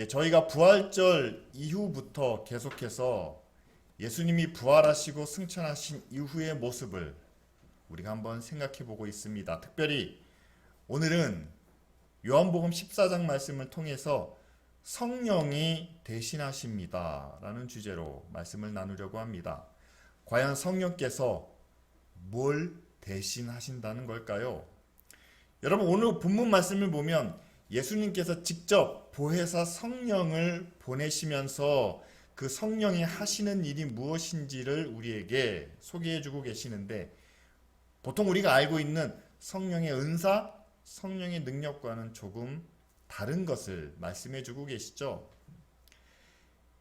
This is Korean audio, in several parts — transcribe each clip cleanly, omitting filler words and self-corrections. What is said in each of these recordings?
저희가 부활절 이후부터 계속해서 예수님이 부활하시고 승천하신 이후의 모습을 우리가 한번 생각해 보고 있습니다. 특별히 오늘은 요한복음 14장 말씀을 통해서 성령이 대신하십니다 라는 주제로 말씀을 나누려고 합니다. 과연 성령께서 뭘 대신하신다는 걸까요? 여러분, 오늘 본문 말씀을 보면 예수님께서 직접 보혜사 성령을 보내시면서 그 성령이 하시는 일이 무엇인지를 우리에게 소개해주고 계시는데, 보통 우리가 알고 있는 성령의 은사, 성령의 능력과는 조금 다른 것을 말씀해주고 계시죠.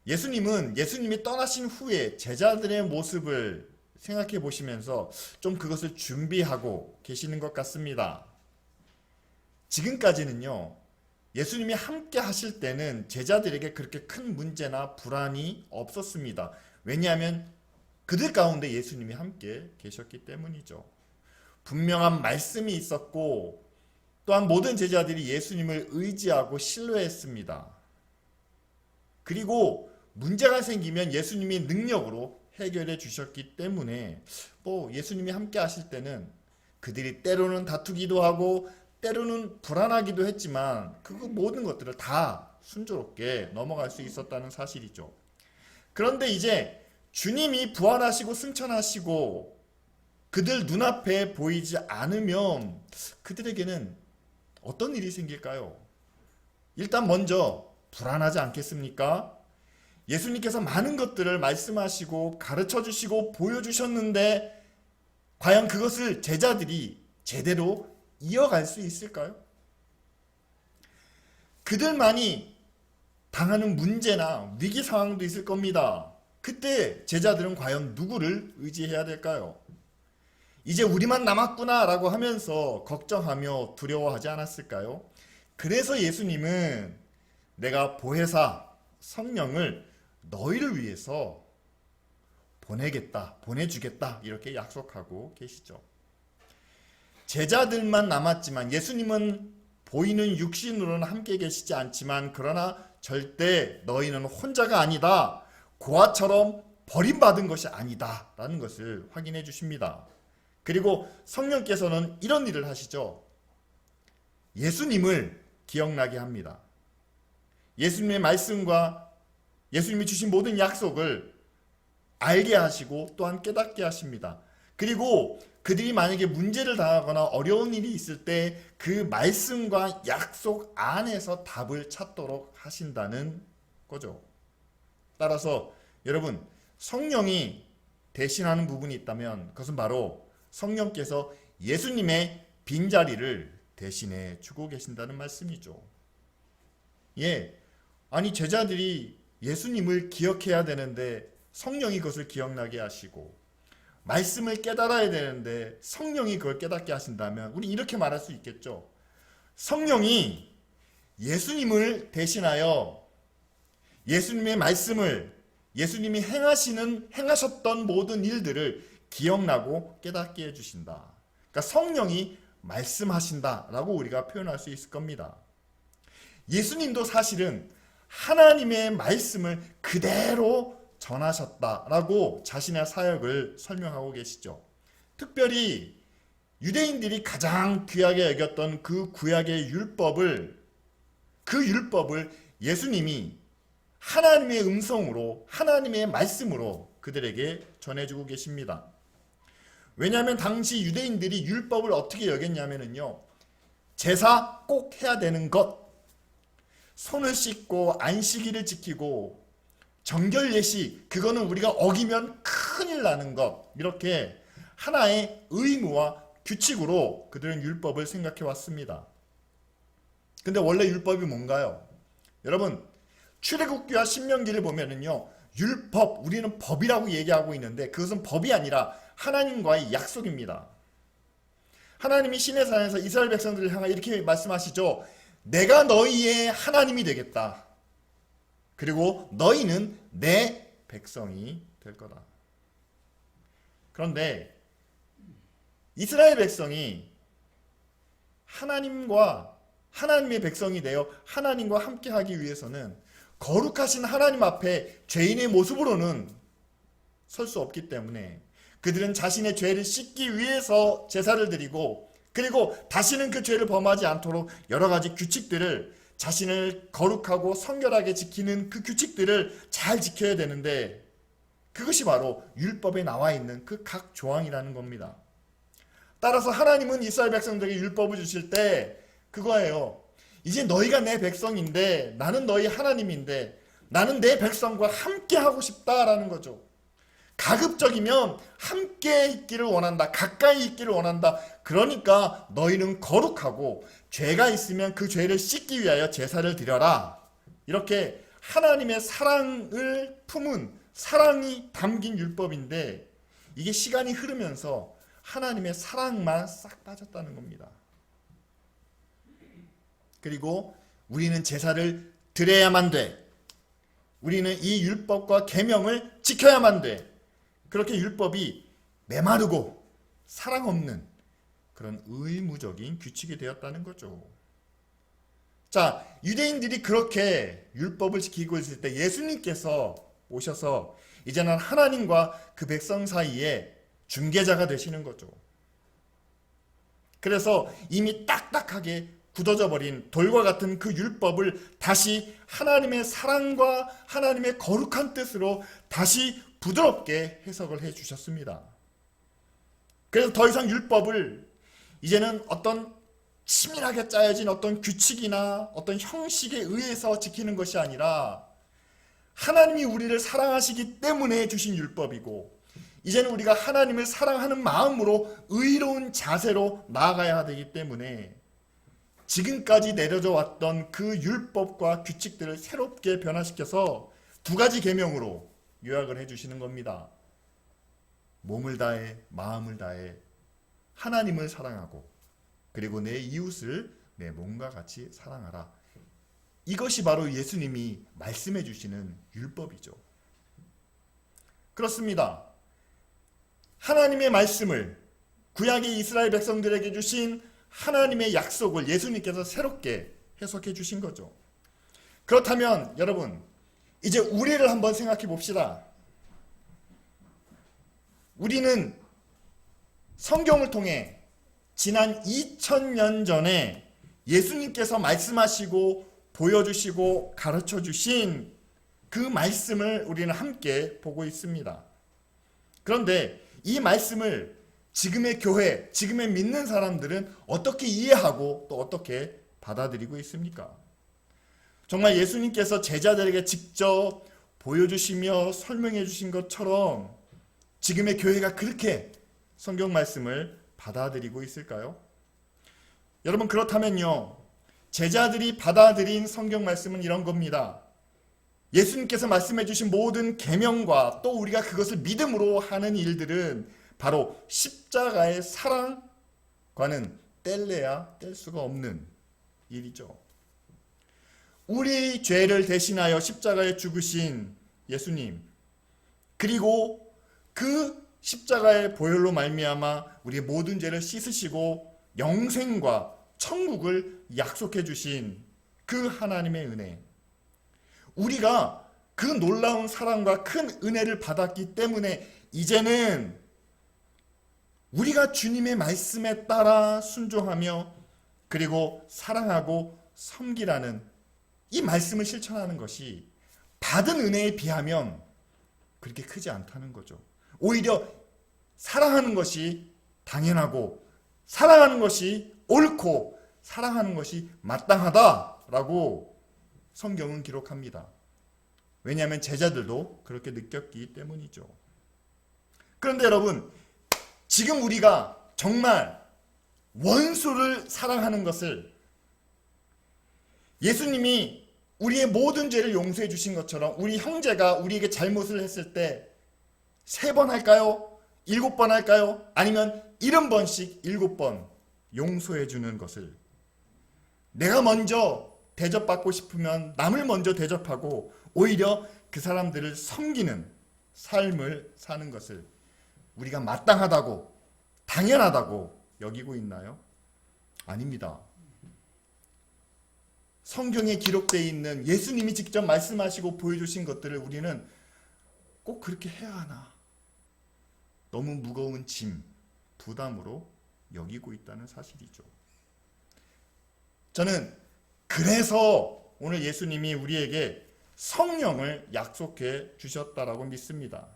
예수님이 떠나신 후에 제자들의 모습을 생각해 보시면서 좀 그것을 준비하고 계시는 것 같습니다. 지금까지는요, 예수님이 함께 하실 때는 제자들에게 그렇게 큰 문제나 불안이 없었습니다. 왜냐하면 그들 가운데 예수님이 함께 계셨기 때문이죠. 분명한 말씀이 있었고, 또한 모든 제자들이 예수님을 의지하고 신뢰했습니다. 그리고 문제가 생기면 예수님이 능력으로 해결해 주셨기 때문에 예수님이 함께 하실 때는 그들이 때로는 다투기도 하고 때로는 불안하기도 했지만 그 모든 것들을 다 순조롭게 넘어갈 수 있었다는 사실이죠. 그런데 이제 주님이 부활하시고 승천하시고 그들 눈앞에 보이지 않으면 그들에게는 어떤 일이 생길까요? 일단 먼저 불안하지 않겠습니까? 예수님께서 많은 것들을 말씀하시고 가르쳐 주시고 보여주셨는데 과연 그것을 제자들이 제대로 이어갈 수 있을까요? 그들만이 당하는 문제나 위기 상황도 있을 겁니다. 그때 제자들은 과연 누구를 의지해야 될까요? 이제 우리만 남았구나 라고 하면서 걱정하며 두려워하지 않았을까요? 그래서 예수님은 내가 보혜사 성령을 너희를 위해서 보내주겠다 이렇게 약속하고 계시죠. 제자들만 남았지만 예수님은 보이는 육신으로는 함께 계시지 않지만 그러나 절대 너희는 혼자가 아니다. 고아처럼 버림받은 것이 아니다 라는 것을 확인해 주십니다. 그리고 성령께서는 이런 일을 하시죠. 예수님을 기억나게 합니다. 예수님의 말씀과 예수님이 주신 모든 약속을 알게 하시고 또한 깨닫게 하십니다. 그리고 그들이 만약에 문제를 당하거나 어려운 일이 있을 때 그 말씀과 약속 안에서 답을 찾도록 하신다는 거죠. 따라서 여러분, 성령이 대신하는 부분이 있다면 그것은 바로 성령께서 예수님의 빈자리를 대신해 주고 계신다는 말씀이죠. 아니 제자들이 예수님을 기억해야 되는데 성령이 그것을 기억나게 하시고 말씀을 깨달아야 되는데 성령이 그걸 깨닫게 하신다면 우리 이렇게 말할 수 있겠죠. 성령이 예수님을 대신하여 예수님의 말씀을 예수님이 행하셨던 모든 일들을 기억나고 깨닫게 해주신다. 그러니까 성령이 말씀하신다라고 우리가 표현할 수 있을 겁니다. 예수님도 사실은 하나님의 말씀을 그대로 전하셨다라고 자신의 사역을 설명하고 계시죠. 특별히 유대인들이 가장 귀하게 여겼던 그 구약의 율법을 예수님이 하나님의 음성으로 하나님의 말씀으로 그들에게 전해주고 계십니다. 왜냐하면 당시 유대인들이 율법을 어떻게 여겼냐면요, 제사 꼭 해야 되는 것, 손을 씻고 안식일을 지키고 정결 예식, 그거는 우리가 어기면 큰일 나는 것, 이렇게 하나의 의무와 규칙으로 그들은 율법을 생각해 왔습니다. 근데 원래 율법이 뭔가요? 여러분, 출애굽기와 신명기를 보면은요, 율법, 우리는 법이라고 얘기하고 있는데 그것은 법이 아니라 하나님과의 약속입니다. 하나님이 시내산에서 이스라엘 백성들을 향하여 이렇게 말씀하시죠. 내가 너희의 하나님이 되겠다. 그리고 너희는 내 백성이 될 거다. 그런데 이스라엘 백성이 하나님의 백성이 되어 하나님과 함께하기 위해서는 거룩하신 하나님 앞에 죄인의 모습으로는 설 수 없기 때문에 그들은 자신의 죄를 씻기 위해서 제사를 드리고, 그리고 다시는 그 죄를 범하지 않도록 여러 가지 규칙들을, 자신을 거룩하고 성결하게 지키는 그 규칙들을 잘 지켜야 되는데, 그것이 바로 율법에 나와 있는 그 각 조항이라는 겁니다. 따라서 하나님은 이스라엘 백성들에게 율법을 주실 때 그거예요. 이제 너희가 내 백성인데, 나는 너희 하나님인데, 나는 내 백성과 함께 하고 싶다라는 거죠. 가급적이면 함께 있기를 원한다. 가까이 있기를 원한다. 그러니까 너희는 거룩하고 죄가 있으면 그 죄를 씻기 위하여 제사를 드려라. 이렇게 하나님의 사랑을 품은, 사랑이 담긴 율법인데, 이게 시간이 흐르면서 하나님의 사랑만 싹 빠졌다는 겁니다. 그리고 우리는 제사를 드려야만 돼. 우리는 이 율법과 계명을 지켜야만 돼. 그렇게 율법이 메마르고 사랑 없는 그런 의무적인 규칙이 되었다는 거죠. 자, 유대인들이 그렇게 율법을 지키고 있을 때 예수님께서 오셔서 이제는 하나님과 그 백성 사이에 중개자가 되시는 거죠. 그래서 이미 딱딱하게 굳어져 버린 돌과 같은 그 율법을 다시 하나님의 사랑과 하나님의 거룩한 뜻으로 다시 부드럽게 해석을 해 주셨습니다. 그래서 더 이상 율법을 이제는 어떤 치밀하게 짜여진 어떤 규칙이나 어떤 형식에 의해서 지키는 것이 아니라 하나님이 우리를 사랑하시기 때문에 주신 율법이고, 이제는 우리가 하나님을 사랑하는 마음으로 의로운 자세로 나아가야 되기 때문에 지금까지 내려져 왔던 그 율법과 규칙들을 새롭게 변화시켜서 두 가지 계명으로 요약을 해주시는 겁니다. 몸을 다해 마음을 다해 하나님을 사랑하고, 그리고 내 이웃을 내 몸과 같이 사랑하라. 이것이 바로 예수님이 말씀해 주시는 율법이죠. 그렇습니다. 하나님의 말씀을, 구약의 이스라엘 백성들에게 주신 하나님의 약속을 예수님께서 새롭게 해석해 주신 거죠. 그렇다면 여러분, 이제 우리를 한번 생각해 봅시다. 우리는 성경을 통해 지난 2000년 전에 예수님께서 말씀하시고 보여주시고 가르쳐 주신 그 말씀을 우리는 함께 보고 있습니다. 그런데 이 말씀을 지금의 교회, 지금의 믿는 사람들은 어떻게 이해하고 또 어떻게 받아들이고 있습니까? 정말 예수님께서 제자들에게 직접 보여주시며 설명해 주신 것처럼 지금의 교회가 그렇게 성경 말씀을 받아들이고 있을까요? 여러분, 그렇다면요, 제자들이 받아들인 성경 말씀은 이런 겁니다. 예수님께서 말씀해 주신 모든 계명과 또 우리가 그것을 믿음으로 하는 일들은 바로 십자가의 사랑과는 뗄래야 뗄 수가 없는 일이죠. 우리 죄를 대신하여 십자가에 죽으신 예수님, 그리고 그 십자가의 보혈로 말미암아 우리의 모든 죄를 씻으시고 영생과 천국을 약속해 주신 그 하나님의 은혜, 우리가 그 놀라운 사랑과 큰 은혜를 받았기 때문에 이제는 우리가 주님의 말씀에 따라 순종하며 그리고 사랑하고 섬기라는 이 말씀을 실천하는 것이 받은 은혜에 비하면 그렇게 크지 않다는 거죠. 오히려 사랑하는 것이 당연하고, 사랑하는 것이 옳고, 사랑하는 것이 마땅하다라고 성경은 기록합니다. 왜냐하면 제자들도 그렇게 느꼈기 때문이죠. 그런데 여러분, 지금 우리가 정말 원수를 사랑하는 것을, 예수님이 우리의 모든 죄를 용서해 주신 것처럼 우리 형제가 우리에게 잘못을 했을 때 3번 할까요? 7번 할까요? 아니면 70번씩 7번 용서해 주는 것을, 내가 먼저 대접받고 싶으면 남을 먼저 대접하고 오히려 그 사람들을 섬기는 삶을 사는 것을 우리가 마땅하다고, 당연하다고 여기고 있나요? 아닙니다. 성경에 기록되어 있는 예수님이 직접 말씀하시고 보여주신 것들을 우리는 꼭 그렇게 해야 하나? 너무 무거운 짐, 부담으로 여기고 있다는 사실이죠. 저는 그래서 오늘 예수님이 우리에게 성령을 약속해 주셨다라고 믿습니다.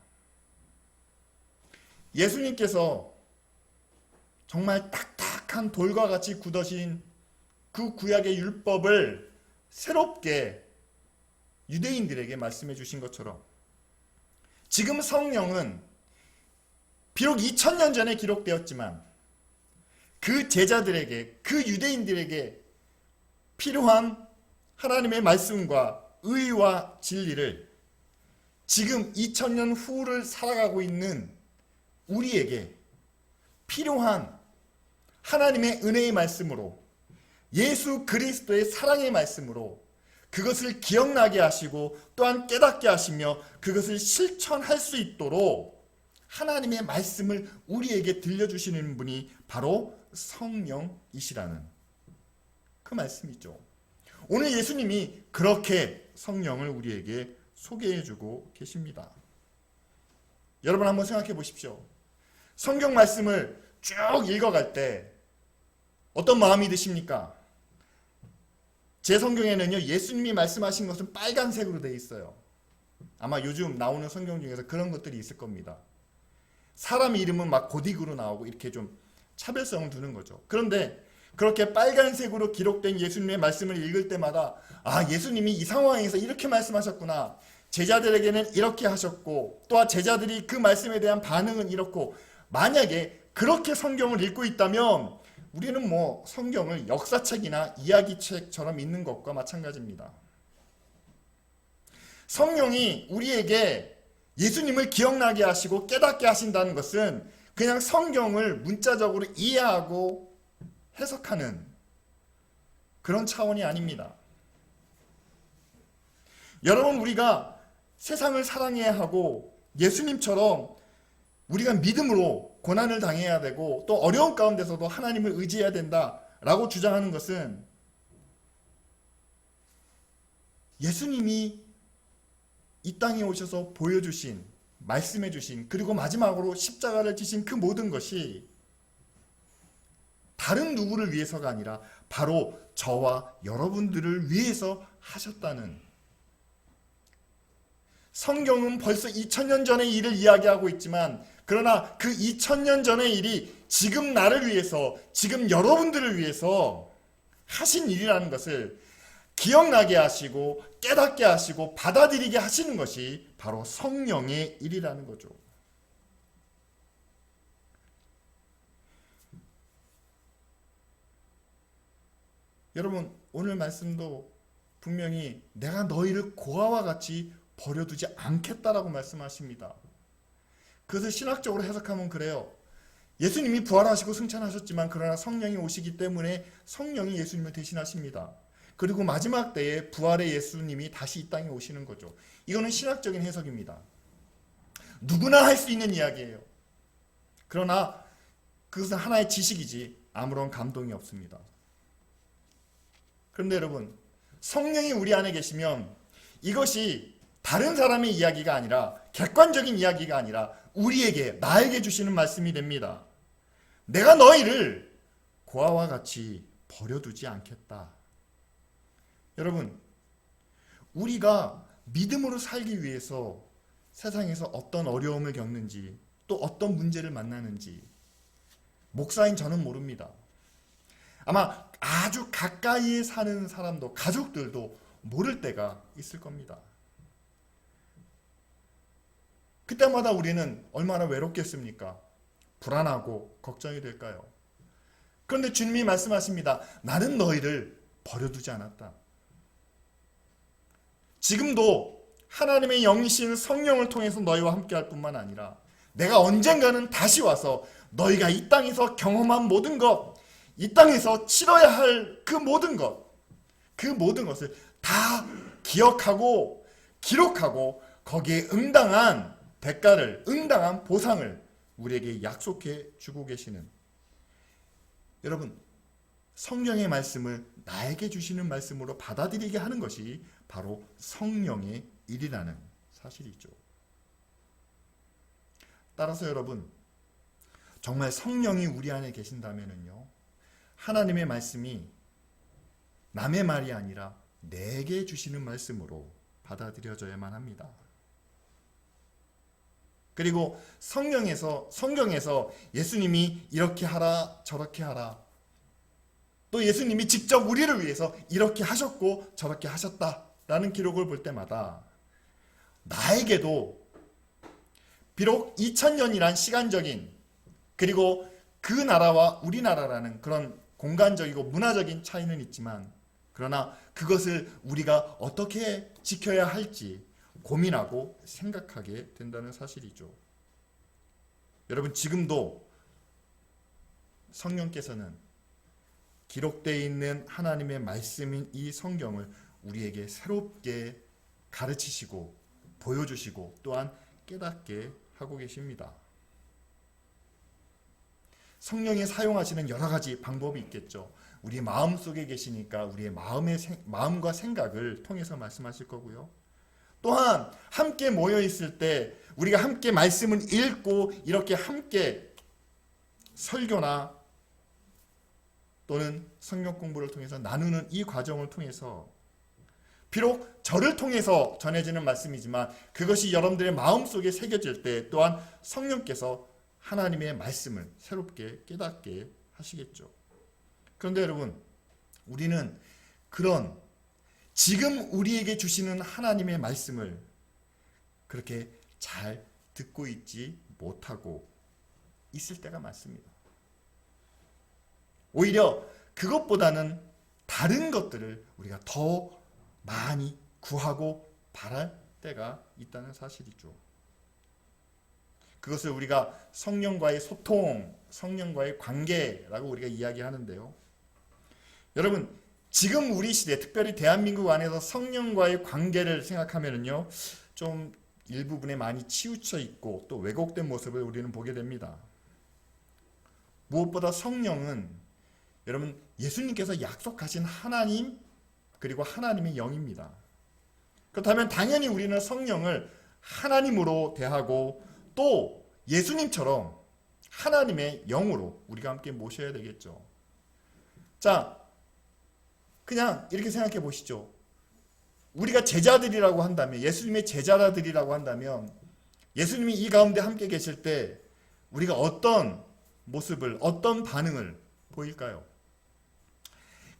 예수님께서 정말 딱딱한 돌과 같이 굳어진 그 구약의 율법을 새롭게 유대인들에게 말씀해 주신 것처럼 지금 성령은 비록 2000년 전에 기록되었지만 그 제자들에게, 그 유대인들에게 필요한 하나님의 말씀과 의와 진리를 지금 2000년 후를 살아가고 있는 우리에게 필요한 하나님의 은혜의 말씀으로, 예수 그리스도의 사랑의 말씀으로 그것을 기억나게 하시고 또한 깨닫게 하시며 그것을 실천할 수 있도록 하나님의 말씀을 우리에게 들려주시는 분이 바로 성령이시라는 그 말씀이죠. 오늘 예수님이 그렇게 성령을 우리에게 소개해주고 계십니다. 여러분 한번 생각해 보십시오. 성경 말씀을 쭉 읽어갈 때 어떤 마음이 드십니까? 제 성경에는요, 예수님이 말씀하신 것은 빨간색으로 되어 있어요. 아마 요즘 나오는 성경 중에서 그런 것들이 있을 겁니다. 사람 이름은 막 고딕으로 나오고 이렇게 좀 차별성을 두는 거죠. 그런데 그렇게 빨간색으로 기록된 예수님의 말씀을 읽을 때마다 아, 예수님이 이 상황에서 이렇게 말씀하셨구나. 제자들에게는 이렇게 하셨고 또한 제자들이 그 말씀에 대한 반응은 이렇고, 만약에 그렇게 성경을 읽고 있다면 우리는 뭐 성경을 역사책이나 이야기책처럼 읽는 것과 마찬가지입니다. 성령이 우리에게 예수님을 기억나게 하시고 깨닫게 하신다는 것은 그냥 성경을 문자적으로 이해하고 해석하는 그런 차원이 아닙니다. 여러분, 우리가 세상을 사랑해야 하고 예수님처럼 우리가 믿음으로 고난을 당해야 되고 또 어려운 가운데서도 하나님을 의지해야 된다라고 주장하는 것은 예수님이 이 땅에 오셔서 보여주신, 말씀해 주신, 그리고 마지막으로 십자가를 지신 그 모든 것이 다른 누구를 위해서가 아니라 바로 저와 여러분들을 위해서 하셨다는, 성경은 벌써 2000년 전의 일을 이야기하고 있지만 그러나 그 2000년 전의 일이 지금 나를 위해서, 지금 여러분들을 위해서 하신 일이라는 것을 기억나게 하시고 깨닫게 하시고 받아들이게 하시는 것이 바로 성령의 일이라는 거죠. 여러분, 오늘 말씀도 분명히 내가 너희를 고아와 같이 버려두지 않겠다라고 말씀하십니다. 그것을 신학적으로 해석하면 그래요. 예수님이 부활하시고 승천하셨지만 그러나 성령이 오시기 때문에 성령이 예수님을 대신하십니다. 그리고 마지막 때에 부활의 예수님이 다시 이 땅에 오시는 거죠. 이거는 신학적인 해석입니다. 누구나 할 수 있는 이야기예요. 그러나 그것은 하나의 지식이지 아무런 감동이 없습니다. 그런데 여러분, 성령이 우리 안에 계시면 이것이 다른 사람의 이야기가 아니라, 객관적인 이야기가 아니라 우리에게, 나에게 주시는 말씀이 됩니다. 내가 너희를 고아와 같이 버려두지 않겠다. 여러분, 우리가 믿음으로 살기 위해서 세상에서 어떤 어려움을 겪는지, 또 어떤 문제를 만나는지 목사인 저는 모릅니다. 아마 아주 가까이에 사는 사람도, 가족들도 모를 때가 있을 겁니다. 그때마다 우리는 얼마나 외롭겠습니까? 불안하고 걱정이 될까요? 그런데 주님이 말씀하십니다. 나는 너희를 버려두지 않았다. 지금도 하나님의 영이신 성령을 통해서 너희와 함께할 뿐만 아니라 내가 언젠가는 다시 와서 너희가 이 땅에서 경험한 모든 것, 이 땅에서 치러야 할 그 모든 것, 그 모든 것을 다 기억하고 기록하고 거기에 응당한 대가를, 응당한 보상을 우리에게 약속해 주고 계시는, 여러분, 성령의 말씀을 나에게 주시는 말씀으로 받아들이게 하는 것이 바로 성령의 일이라는 사실이죠. 따라서 여러분, 정말 성령이 우리 안에 계신다면요, 하나님의 말씀이 남의 말이 아니라 내게 주시는 말씀으로 받아들여져야만 합니다. 그리고 성경에서 예수님이 이렇게 하라 저렇게 하라, 또 예수님이 직접 우리를 위해서 이렇게 하셨고 저렇게 하셨다라는 기록을 볼 때마다 나에게도 비록 2000년이란 시간적인, 그리고 그 나라와 우리나라라는 그런 공간적이고 문화적인 차이는 있지만, 그러나 그것을 우리가 어떻게 지켜야 할지 고민하고 생각하게 된다는 사실이죠. 여러분, 지금도 성령께서는 기록되어 있는 하나님의 말씀인 이 성경을 우리에게 새롭게 가르치시고 보여주시고 또한 깨닫게 하고 계십니다. 성령이 사용하시는 여러 가지 방법이 있겠죠. 우리 마음 속에 계시니까 우리의 마음과 생각을 통해서 말씀하실 거고요. 또한 함께 모여 있을 때 우리가 함께 말씀을 읽고 이렇게 함께 설교나 또는 성경 공부를 통해서 나누는 이 과정을 통해서 비록 저를 통해서 전해지는 말씀이지만 그것이 여러분들의 마음속에 새겨질 때 또한 성령께서 하나님의 말씀을 새롭게 깨닫게 하시겠죠. 그런데 여러분, 우리는 그런 지금 우리에게 주시는 하나님의 말씀을 그렇게 잘 듣고 있지 못하고 있을 때가 많습니다. 오히려 그것보다는 다른 것들을 우리가 더 많이 구하고 바랄 때가 있다는 사실이죠. 그것을 우리가 성령과의 소통, 성령과의 관계라고 우리가 이야기하는데요. 여러분, 지금 우리 시대, 특별히 대한민국 안에서 성령과의 관계를 생각하면요, 좀 일부분에 많이 치우쳐 있고 또 왜곡된 모습을 우리는 보게 됩니다. 무엇보다 성령은 여러분, 예수님께서 약속하신 하나님 그리고 하나님의 영입니다. 그렇다면 당연히 우리는 성령을 하나님으로 대하고 또 예수님처럼 하나님의 영으로 우리가 함께 모셔야 되겠죠. 자, 그냥 이렇게 생각해 보시죠. 우리가 제자들이라고 한다면, 예수님의 제자들이라고 한다면 예수님이 이 가운데 함께 계실 때 우리가 어떤 모습을, 어떤 반응을 보일까요?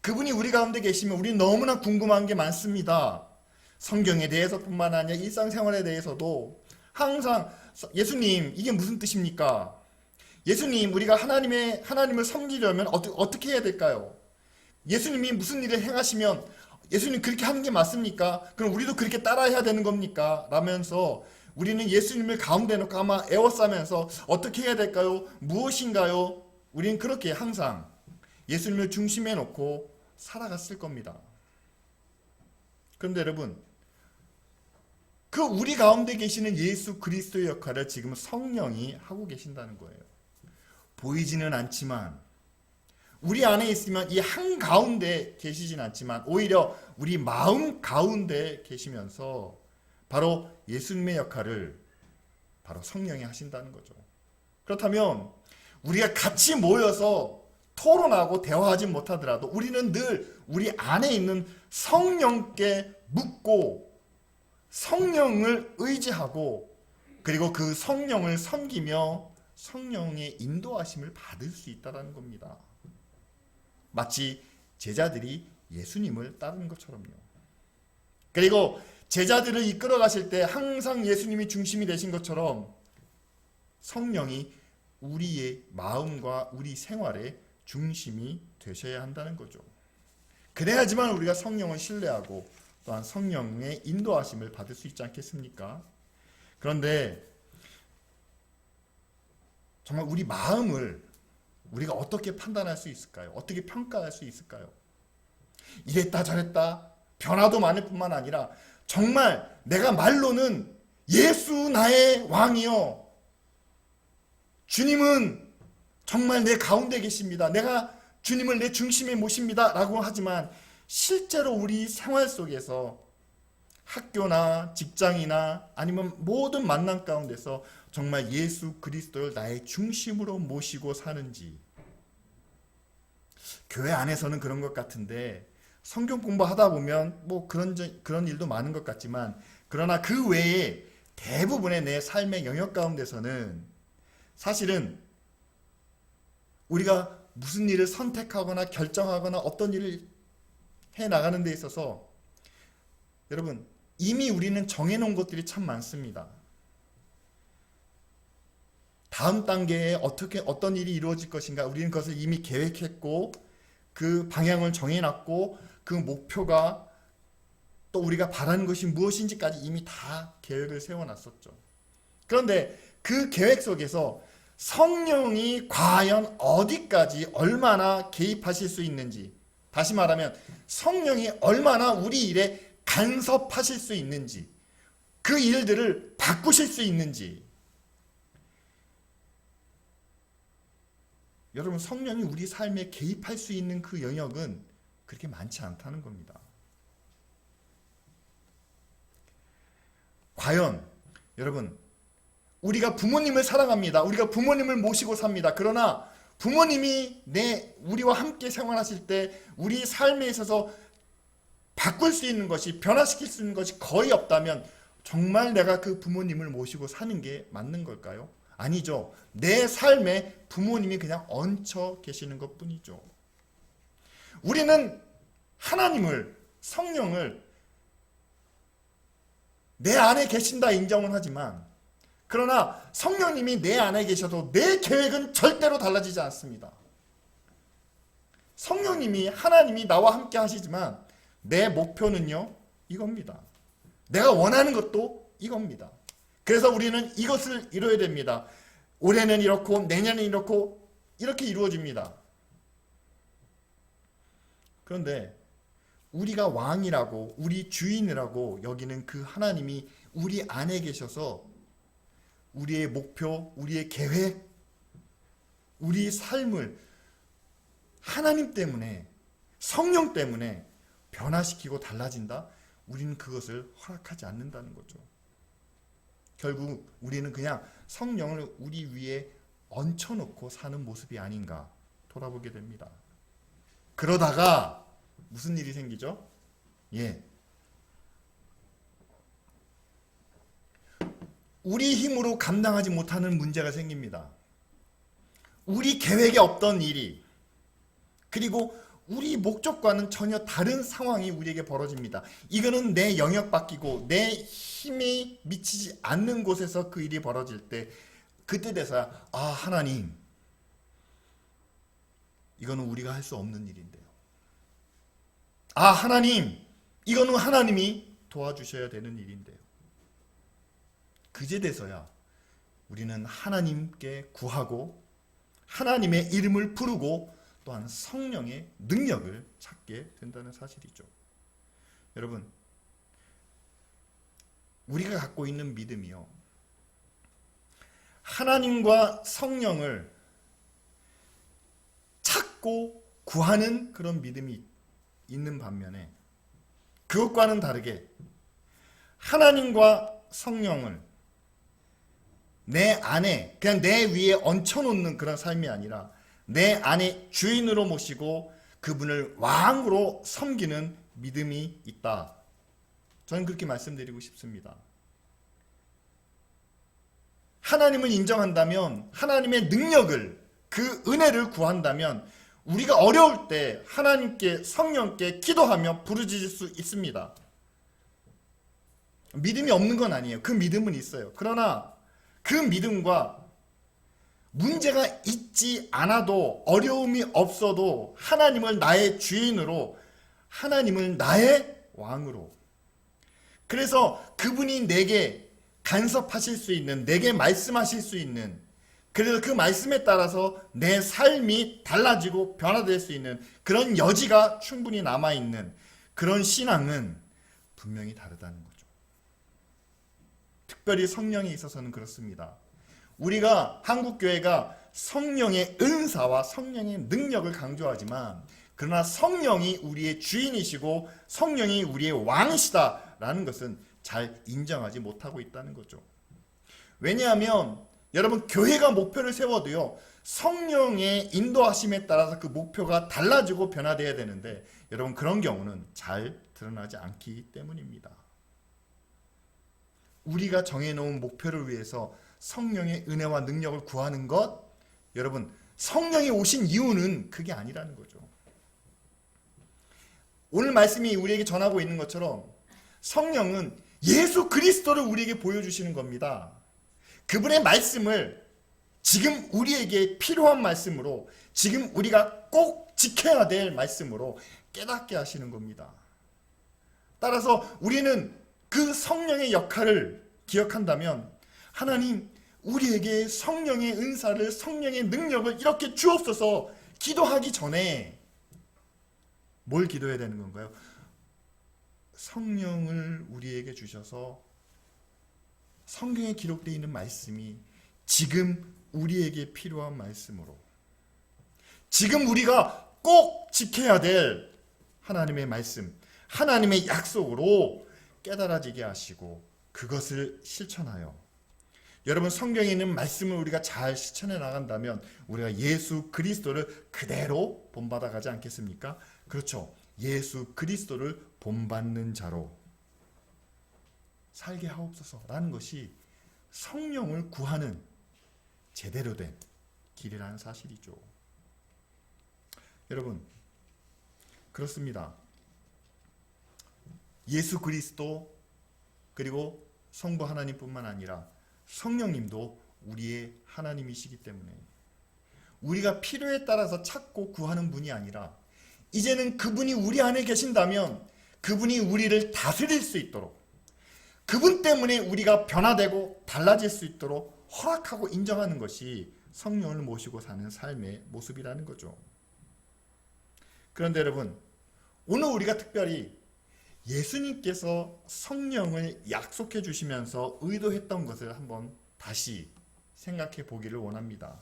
그분이 우리 가운데 계시면 우리는 너무나 궁금한 게 많습니다. 성경에 대해서뿐만 아니라 일상생활에 대해서도 항상 예수님, 이게 무슨 뜻입니까? 예수님, 우리가 하나님을 섬기려면 어떻게 해야 될까요? 예수님이 무슨 일을 행하시면 예수님 그렇게 하는 게 맞습니까? 그럼 우리도 그렇게 따라해야 되는 겁니까? 라면서 우리는 예수님을 가운데 놓고 아마 에워싸면서 어떻게 해야 될까요? 무엇인가요? 우리는 그렇게 항상 예수님을 중심에 놓고 살아갔을 겁니다. 그런데 여러분, 그 우리 가운데 계시는 예수 그리스도의 역할을 지금 성령이 하고 계신다는 거예요. 보이지는 않지만, 우리 안에 있으면 이 한가운데 계시진 않지만 오히려 우리 마음 가운데 계시면서 바로 예수님의 역할을 바로 성령이 하신다는 거죠. 그렇다면 우리가 같이 모여서 토론하고 대화하지 못하더라도 우리는 늘 우리 안에 있는 성령께 묻고 성령을 의지하고 그리고 그 성령을 섬기며 성령의 인도하심을 받을 수 있다는 겁니다. 마치 제자들이 예수님을 따르는 것처럼요. 그리고 제자들을 이끌어 가실 때 항상 예수님이 중심이 되신 것처럼 성령이 우리의 마음과 우리 생활의 중심이 되셔야 한다는 거죠. 그래야지만 우리가 성령을 신뢰하고 또한 성령의 인도하심을 받을 수 있지 않겠습니까? 그런데 정말 우리 마음을 우리가 어떻게 판단할 수 있을까요? 어떻게 평가할 수 있을까요? 이랬다 저랬다 변화도 많을 뿐만 아니라 정말 내가 말로는 예수 나의 왕이요, 주님은 정말 내 가운데 계십니다, 내가 주님을 내 중심에 모십니다 라고 하지만 실제로 우리 생활 속에서 학교나 직장이나 아니면 모든 만남 가운데서 정말 예수 그리스도를 나의 중심으로 모시고 사는지. 교회 안에서는 그런 것 같은데 성경 공부하다 보면 뭐 그런 일도 많은 것 같지만, 그러나 그 외에 대부분의 내 삶의 영역 가운데서는 사실은 우리가 무슨 일을 선택하거나 결정하거나 어떤 일을 해 나가는 데 있어서 여러분 이미 우리는 정해놓은 것들이 참 많습니다. 다음 단계에 어떤 일이 이루어질 것인가 우리는 그것을 이미 계획했고 그 방향을 정해놨고 그 목표가 또 우리가 바라는 것이 무엇인지까지 이미 다 계획을 세워놨었죠. 그런데 그 계획 속에서 성령이 과연 어디까지 얼마나 개입하실 수 있는지, 다시 말하면 성령이 얼마나 우리 일에 간섭하실 수 있는지, 그 일들을 바꾸실 수 있는지. 여러분, 성령이 우리 삶에 개입할 수 있는 그 영역은 그렇게 많지 않다는 겁니다. 과연 여러분, 우리가 부모님을 사랑합니다. 우리가 부모님을 모시고 삽니다. 그러나 부모님이 우리와 함께 생활하실 때 우리 삶에 있어서 바꿀 수 있는 것이, 변화시킬 수 있는 것이 거의 없다면 정말 내가 그 부모님을 모시고 사는 게 맞는 걸까요? 아니죠. 내 삶에 부모님이 그냥 얹혀 계시는 것 뿐이죠. 우리는 하나님을, 성령을 내 안에 계신다 인정은 하지만, 그러나 성령님이 내 안에 계셔도 내 계획은 절대로 달라지지 않습니다. 성령님이, 하나님이 나와 함께 하시지만 내 목표는요, 이겁니다. 내가 원하는 것도 이겁니다. 그래서 우리는 이것을 이루어야 됩니다. 올해는 이렇고 내년은 이렇고 이렇게 이루어집니다. 그런데 우리가 왕이라고, 우리 주인이라고 여기는 그 하나님이 우리 안에 계셔서 우리의 목표, 우리의 계획, 우리 삶을 하나님 때문에, 성령 때문에 변화시키고 달라진다? 우리는 그것을 허락하지 않는다는 거죠. 결국 우리는 그냥 성령을 우리 위에 얹혀놓고 사는 모습이 아닌가 돌아보게 됩니다. 그러다가 무슨 일이 생기죠? 우리 힘으로 감당하지 못하는 문제가 생깁니다. 우리 계획에 없던 일이, 그리고 우리 목적과는 전혀 다른 상황이 우리에게 벌어집니다. 이거는 내 영역 바뀌고 내 힘이 미치지 않는 곳에서 그 일이 벌어질 때, 그때 돼서야 하나님, 이거는 우리가 할 수 없는 일인데요. 하나님, 이거는 하나님이 도와주셔야 되는 일인데요. 그제 돼서야 우리는 하나님께 구하고 하나님의 이름을 부르고 또한 성령의 능력을 찾게 된다는 사실이죠. 여러분, 우리가 갖고 있는 믿음이요, 하나님과 성령을 찾고 구하는 그런 믿음이 있는 반면에, 그것과는 다르게 하나님과 성령을 내 안에, 그냥 내 위에 얹혀놓는 그런 삶이 아니라 내 안에 주인으로 모시고 그분을 왕으로 섬기는 믿음이 있다. 저는 그렇게 말씀드리고 싶습니다. 하나님을 인정한다면, 하나님의 능력을, 그 은혜를 구한다면 우리가 어려울 때 하나님께, 성령께 기도하며 부르짖을 수 있습니다. 믿음이 없는 건 아니에요. 그 믿음은 있어요. 그러나 그 믿음과 문제가 있지 않아도, 어려움이 없어도 하나님을 나의 주인으로, 하나님을 나의 왕으로, 그래서 그분이 내게 간섭하실 수 있는, 내게 말씀하실 수 있는, 그래서 그 말씀에 따라서 내 삶이 달라지고 변화될 수 있는 그런 여지가 충분히 남아있는 그런 신앙은 분명히 다르다는 거죠. 특별히 성령에 있어서는 그렇습니다. 우리가, 한국교회가 성령의 은사와 성령의 능력을 강조하지만 그러나 성령이 우리의 주인이시고 성령이 우리의 왕이시다라는 것은 잘 인정하지 못하고 있다는 거죠. 왜냐하면 여러분 교회가 목표를 세워도요. 성령의 인도하심에 따라서 그 목표가 달라지고 변화되어야 되는데 여러분 그런 경우는 잘 드러나지 않기 때문입니다. 우리가 정해놓은 목표를 위해서 성령의 은혜와 능력을 구하는 것, 여러분 성령이 오신 이유는 그게 아니라는 거죠. 오늘 말씀이 우리에게 전하고 있는 것처럼 성령은 예수 그리스도를 우리에게 보여주시는 겁니다. 그분의 말씀을 지금 우리에게 필요한 말씀으로, 지금 우리가 꼭 지켜야 될 말씀으로 깨닫게 하시는 겁니다. 따라서 우리는 그 성령의 역할을 기억한다면 하나님 우리에게 성령의 은사를, 성령의 능력을 이렇게 주옵소서 기도하기 전에 뭘 기도해야 되는 건가요? 성령을 우리에게 주셔서 성경에 기록되어 있는 말씀이 지금 우리에게 필요한 말씀으로, 지금 우리가 꼭 지켜야 될 하나님의 말씀, 하나님의 약속으로 깨달아지게 하시고 그것을 실천하여, 여러분 성경에 있는 말씀을 우리가 잘 실천해 나간다면 우리가 예수 그리스도를 그대로 본받아 가지 않겠습니까? 그렇죠. 예수 그리스도를 본받는 자로 살게 하옵소서라는 것이 성령을 구하는 제대로 된 길이라는 사실이죠. 여러분 그렇습니다. 예수 그리스도 그리고 성부 하나님뿐만 아니라 성령님도 우리의 하나님이시기 때문에 우리가 필요에 따라서 찾고 구하는 분이 아니라 이제는 그분이 우리 안에 계신다면 그분이 우리를 다스릴 수 있도록, 그분 때문에 우리가 변화되고 달라질 수 있도록 허락하고 인정하는 것이 성령을 모시고 사는 삶의 모습이라는 거죠. 그런데 여러분 오늘 우리가 특별히 예수님께서 성령을 약속해 주시면서 의도했던 것을 한번 다시 생각해 보기를 원합니다.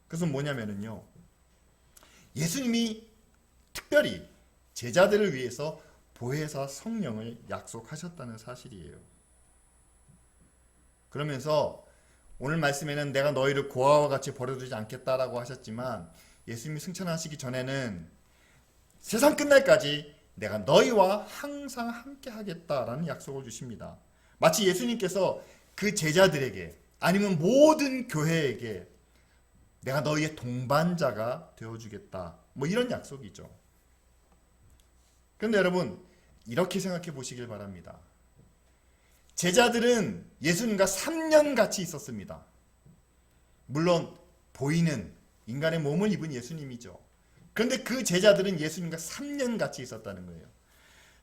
그것은 뭐냐면요, 예수님이 특별히 제자들을 위해서 보혜사 성령을 약속하셨다는 사실이에요. 그러면서 오늘 말씀에는 내가 너희를 고아와 같이 버려두지 않겠다라고 하셨지만 예수님이 승천하시기 전에는 세상 끝날까지 내가 너희와 항상 함께 하겠다라는 약속을 주십니다. 마치 예수님께서 그 제자들에게 아니면 모든 교회에게 내가 너희의 동반자가 되어주겠다, 뭐 이런 약속이죠. 그런데 여러분 이렇게 생각해 보시길 바랍니다. 제자들은 예수님과 3년 같이 있었습니다. 물론 보이는 인간의 몸을 입은 예수님이죠. 그런데 그 제자들은 예수님과 3년 같이 있었다는 거예요.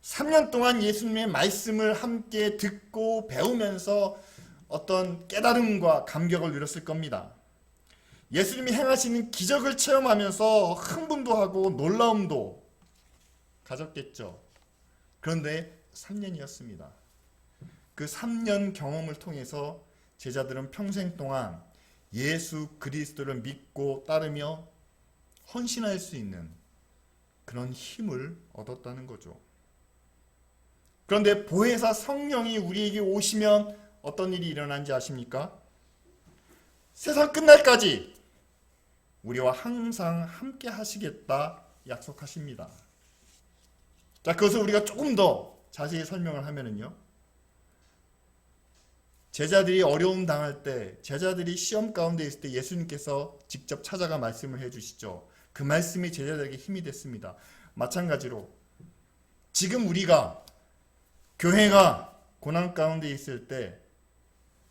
3년 동안 예수님의 말씀을 함께 듣고 배우면서 어떤 깨달음과 감격을 누렸을 겁니다. 예수님이 행하시는 기적을 체험하면서 흥분도 하고 놀라움도 가졌겠죠. 그런데 3년이었습니다. 그 3년 경험을 통해서 제자들은 평생 동안 예수 그리스도를 믿고 따르며 헌신할 수 있는 그런 힘을 얻었다는 거죠. 그런데 보혜사 성령이 우리에게 오시면 어떤 일이 일어난지 아십니까? 세상 끝날까지 우리와 항상 함께 하시겠다 약속하십니다. 자, 그것을 우리가 조금 더 자세히 설명을 하면은요, 제자들이 어려움 당할 때, 제자들이 시험 가운데 있을 때 예수님께서 직접 찾아가 말씀을 해주시죠. 그 말씀이 제자들에게 힘이 됐습니다. 마찬가지로 지금 우리가 교회가 고난 가운데 있을 때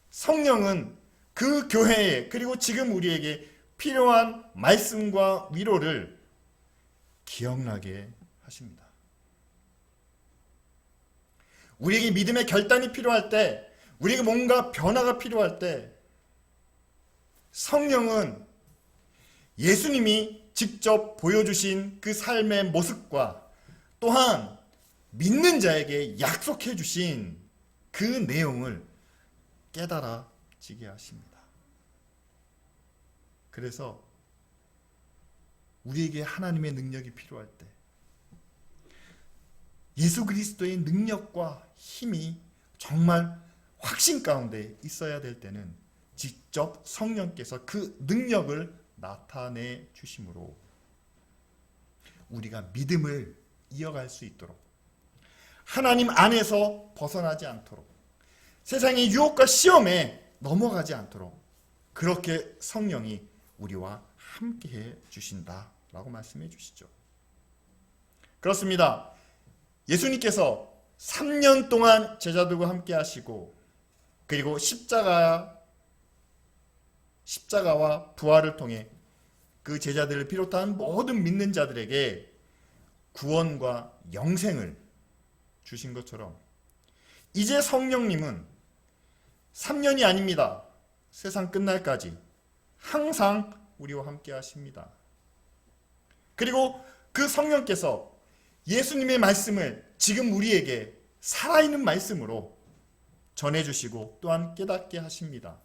성령은 그 교회에, 그리고 지금 우리에게 필요한 말씀과 위로를 기억나게 하십니다. 우리에게 믿음의 결단이 필요할 때, 우리에게 뭔가 변화가 필요할 때 성령은 예수님이 직접 보여주신 그 삶의 모습과 또한 믿는 자에게 약속해 주신 그 내용을 깨달아지게 하십니다. 그래서 우리에게 하나님의 능력이 필요할 때, 예수 그리스도의 능력과 힘이 정말 확신 가운데 있어야 될 때는 직접 성령께서 그 능력을 나타내 주심으로 우리가 믿음을 이어갈 수 있도록, 하나님 안에서 벗어나지 않도록, 세상의 유혹과 시험에 넘어가지 않도록 그렇게 성령이 우리와 함께해 주신다라고 말씀해 주시죠. 그렇습니다. 예수님께서 3년 동안 제자들과 함께 하시고, 그리고 십자가와 부활을 통해 그 제자들을 비롯한 모든 믿는 자들에게 구원과 영생을 주신 것처럼, 이제 성령님은 3년이 아닙니다. 세상 끝날까지 항상 우리와 함께 하십니다. 그리고 그 성령께서 예수님의 말씀을 지금 우리에게 살아있는 말씀으로 전해주시고 또한 깨닫게 하십니다.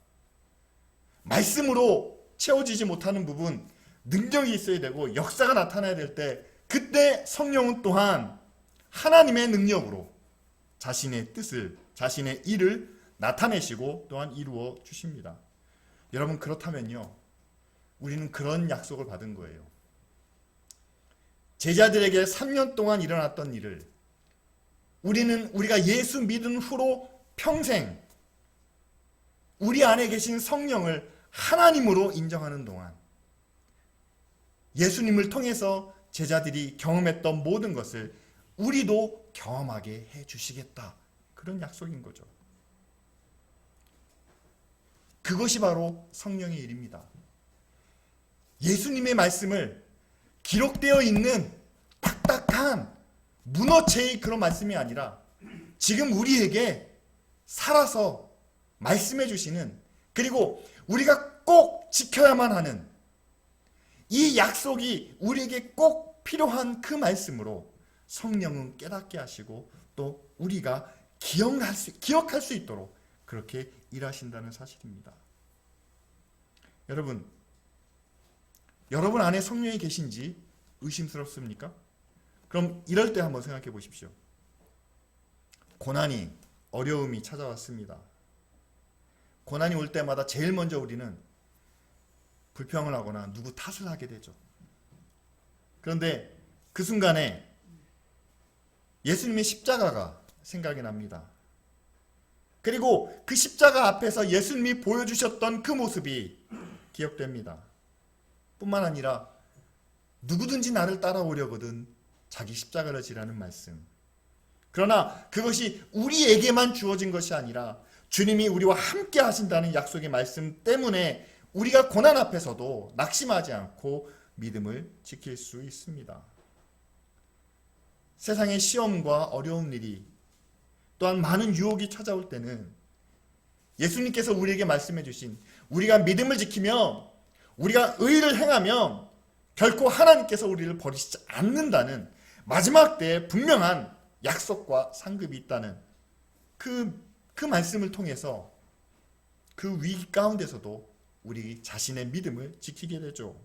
말씀으로 채워지지 못하는 부분, 능력이 있어야 되고 역사가 나타나야 될 때, 그때 성령은 또한 하나님의 능력으로 자신의 뜻을, 자신의 일을 나타내시고 또한 이루어 주십니다. 여러분, 그렇다면요, 우리는 그런 약속을 받은 거예요. 제자들에게 3년 동안 일어났던 일을 우리가 예수 믿은 후로 평생 우리 안에 계신 성령을 하나님으로 인정하는 동안 예수님을 통해서 제자들이 경험했던 모든 것을 우리도 경험하게 해주시겠다, 그런 약속인 거죠. 그것이 바로 성령의 일입니다. 예수님의 말씀을 기록되어 있는 딱딱한 문어체의 그런 말씀이 아니라 지금 우리에게 살아서 말씀해 주시는, 그리고 우리가 꼭 지켜야만 하는 이 약속이 우리에게 꼭 필요한 그 말씀으로 성령은 깨닫게 하시고 또 우리가 기억할 수 있도록 그렇게 일하신다는 사실입니다. 여러분 안에 성령이 계신지 의심스럽습니까? 그럼 이럴 때 한번 생각해 보십시오. 고난이, 어려움이 찾아왔습니다. 고난이 올 때마다 제일 먼저 우리는 불평을 하거나 누구 탓을 하게 되죠. 그런데 그 순간에 예수님의 십자가가 생각이 납니다. 그리고 그 십자가 앞에서 예수님이 보여주셨던 그 모습이 기억됩니다. 뿐만 아니라 누구든지 나를 따라오려거든 자기 십자가를 지라는 말씀. 그러나 그것이 우리에게만 주어진 것이 아니라 주님이 우리와 함께 하신다는 약속의 말씀 때문에 우리가 고난 앞에서도 낙심하지 않고 믿음을 지킬 수 있습니다. 세상의 시험과 어려운 일이, 또한 많은 유혹이 찾아올 때는 예수님께서 우리에게 말씀해 주신, 우리가 믿음을 지키며 우리가 의를 행하면 결코 하나님께서 우리를 버리시지 않는다는 마지막 때에 분명한 약속과 상급이 있다는 그 말씀을 통해서 그 위기 가운데서도 우리 자신의 믿음을 지키게 되죠.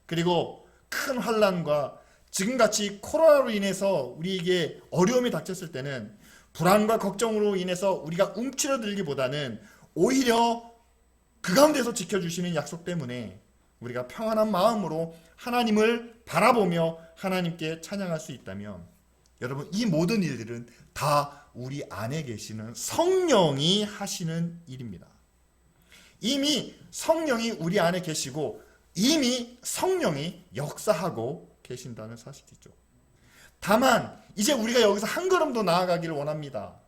그리고 큰 환난과 지금같이 코로나로 인해서 우리에게 어려움이 닥쳤을 때는 불안과 걱정으로 인해서 우리가 움츠러들기보다는 오히려 그 가운데서 지켜주시는 약속 때문에 우리가 평안한 마음으로 하나님을 바라보며 하나님께 찬양할 수 있다면, 여러분, 이 모든 일들은 다 우리 안에 계시는 성령이 하시는 일입니다. 이미 성령이 우리 안에 계시고 이미 성령이 역사하고 계신다는 사실이죠. 다만 이제 우리가 여기서 한 걸음 더 나아가기를 원합니다.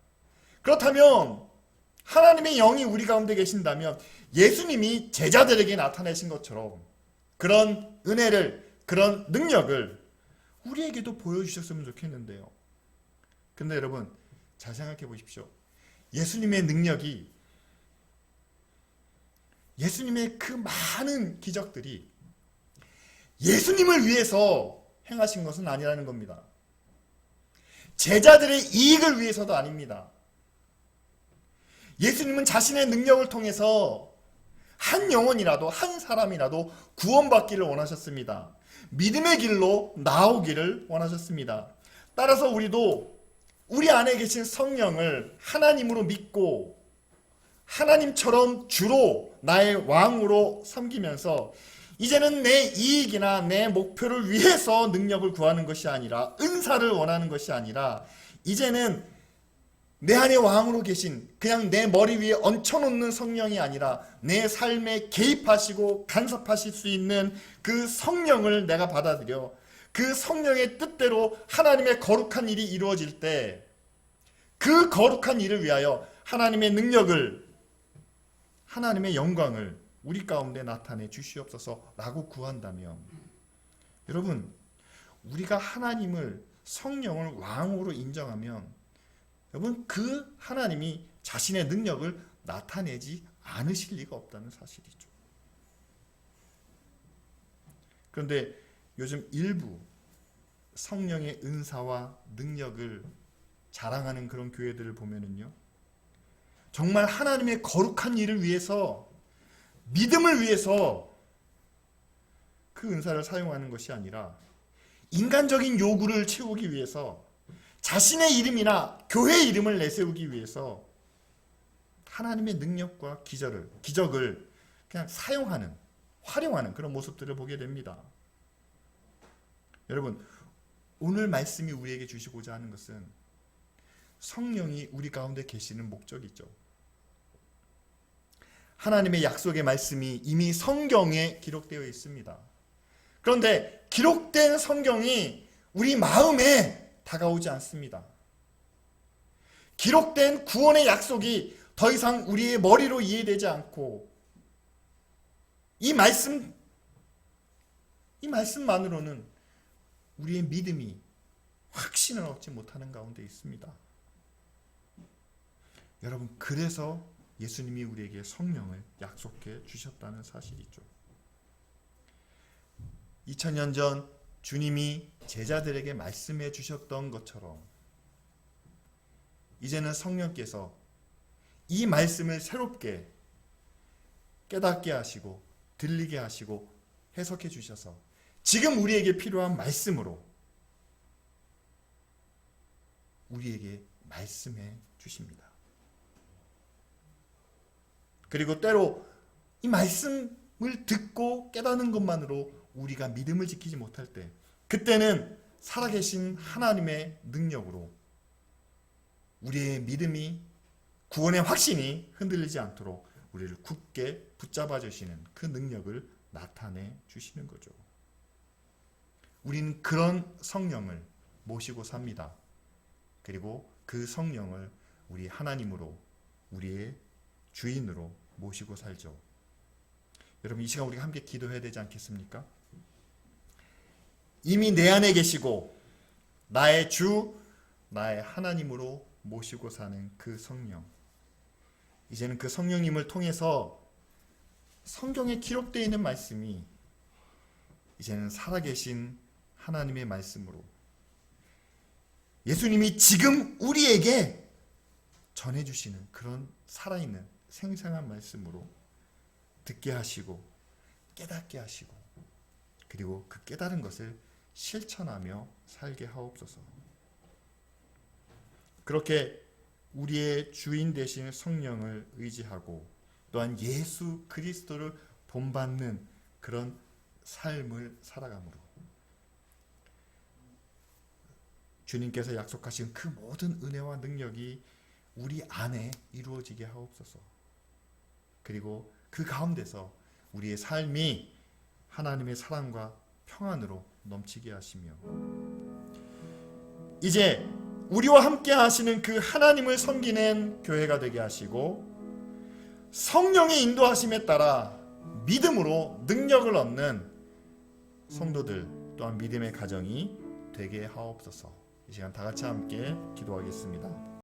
그렇다면 하나님의 영이 우리 가운데 계신다면 예수님이 제자들에게 나타내신 것처럼 그런 은혜를, 그런 능력을 우리에게도 보여주셨으면 좋겠는데요. 근데 여러분, 잘 생각해 보십시오. 예수님의 능력이, 예수님의 그 많은 기적들이 예수님을 위해서 행하신 것은 아니라는 겁니다. 제자들의 이익을 위해서도 아닙니다. 예수님은 자신의 능력을 통해서 한 영혼이라도, 한 사람이라도 구원받기를 원하셨습니다. 믿음의 길로 나오기를 원하셨습니다. 따라서 우리도 우리 안에 계신 성령을 하나님으로 믿고 하나님처럼 주로 나의 왕으로 섬기면서 이제는 내 이익이나 내 목표를 위해서 능력을 구하는 것이 아니라, 은사를 원하는 것이 아니라, 이제는 내 안에 왕으로 계신, 그냥 내 머리 위에 얹혀놓는 성령이 아니라 내 삶에 개입하시고 간섭하실 수 있는 그 성령을 내가 받아들여 그 성령의 뜻대로 하나님의 거룩한 일이 이루어질 때 그 거룩한 일을 위하여 하나님의 능력을, 하나님의 영광을 우리 가운데 나타내 주시옵소서라고 구한다면, 여러분, 우리가 하나님을, 성령을 왕으로 인정하면 여러분, 그 하나님이 자신의 능력을 나타내지 않으실 리가 없다는 사실이죠. 그런데 요즘 일부 성령의 은사와 능력을 자랑하는 그런 교회들을 보면은요, 정말 하나님의 거룩한 일을 위해서, 믿음을 위해서 그 은사를 사용하는 것이 아니라 인간적인 요구를 채우기 위해서, 자신의 이름이나 교회 이름을 내세우기 위해서 하나님의 능력과 기적을 그냥 사용하는, 활용하는 그런 모습들을 보게 됩니다. 여러분, 오늘 말씀이 우리에게 주시고자 하는 것은 성령이 우리 가운데 계시는 목적이죠. 하나님의 약속의 말씀이 이미 성경에 기록되어 있습니다. 그런데 기록된 성경이 우리 마음에 다가오지 않습니다. 기록된 구원의 약속이 더 이상 우리의 머리로 이해되지 않고, 이 말씀만으로는 우리의 믿음이 확신을 얻지 못하는 가운데 있습니다. 여러분, 그래서 예수님이 우리에게 성령을 약속해 주셨다는 사실이죠. 2000년 전 주님이 제자들에게 말씀해 주셨던 것처럼 이제는 성령께서 이 말씀을 새롭게 깨닫게 하시고 들리게 하시고 해석해 주셔서 지금 우리에게 필요한 말씀으로 우리에게 말씀해 주십니다. 그리고 때로 이 말씀을 듣고 깨닫는 것만으로 우리가 믿음을 지키지 못할 때, 그때는 살아계신 하나님의 능력으로 우리의 믿음이, 구원의 확신이 흔들리지 않도록 우리를 굳게 붙잡아 주시는 그 능력을 나타내 주시는 거죠. 우리는 그런 성령을 모시고 삽니다. 그리고 그 성령을 우리 하나님으로, 우리의 주인으로 모시고 살죠. 여러분, 이 시간 우리가 함께 기도해야 되지 않겠습니까? 이미 내 안에 계시고 나의 주, 나의 하나님으로 모시고 사는 그 성령, 이제는 그 성령님을 통해서 성경에 기록되어 있는 말씀이 이제는 살아계신 하나님의 말씀으로, 예수님이 지금 우리에게 전해주시는 그런 살아있는 생생한 말씀으로 듣게 하시고 깨닫게 하시고, 그리고 그 깨달은 것을 실천하며 살게 하옵소서. 그렇게 우리의 주인 되신 성령을 의지하고 또한 예수 그리스도를 본받는 그런 삶을 살아감으로 주님께서 약속하신 그 모든 은혜와 능력이 우리 안에 이루어지게 하옵소서. 그리고 그 가운데서 우리의 삶이 하나님의 사랑과 평안으로 넘치게 하시며, 이제 우리와 함께 하시는 그 하나님을 섬기는 교회가 되게 하시고, 성령의 인도하심에 따라 믿음으로 능력을 얻는 성도들 또한 믿음의 가정이 되게 하옵소서. 이 시간 다 같이 함께 기도하겠습니다.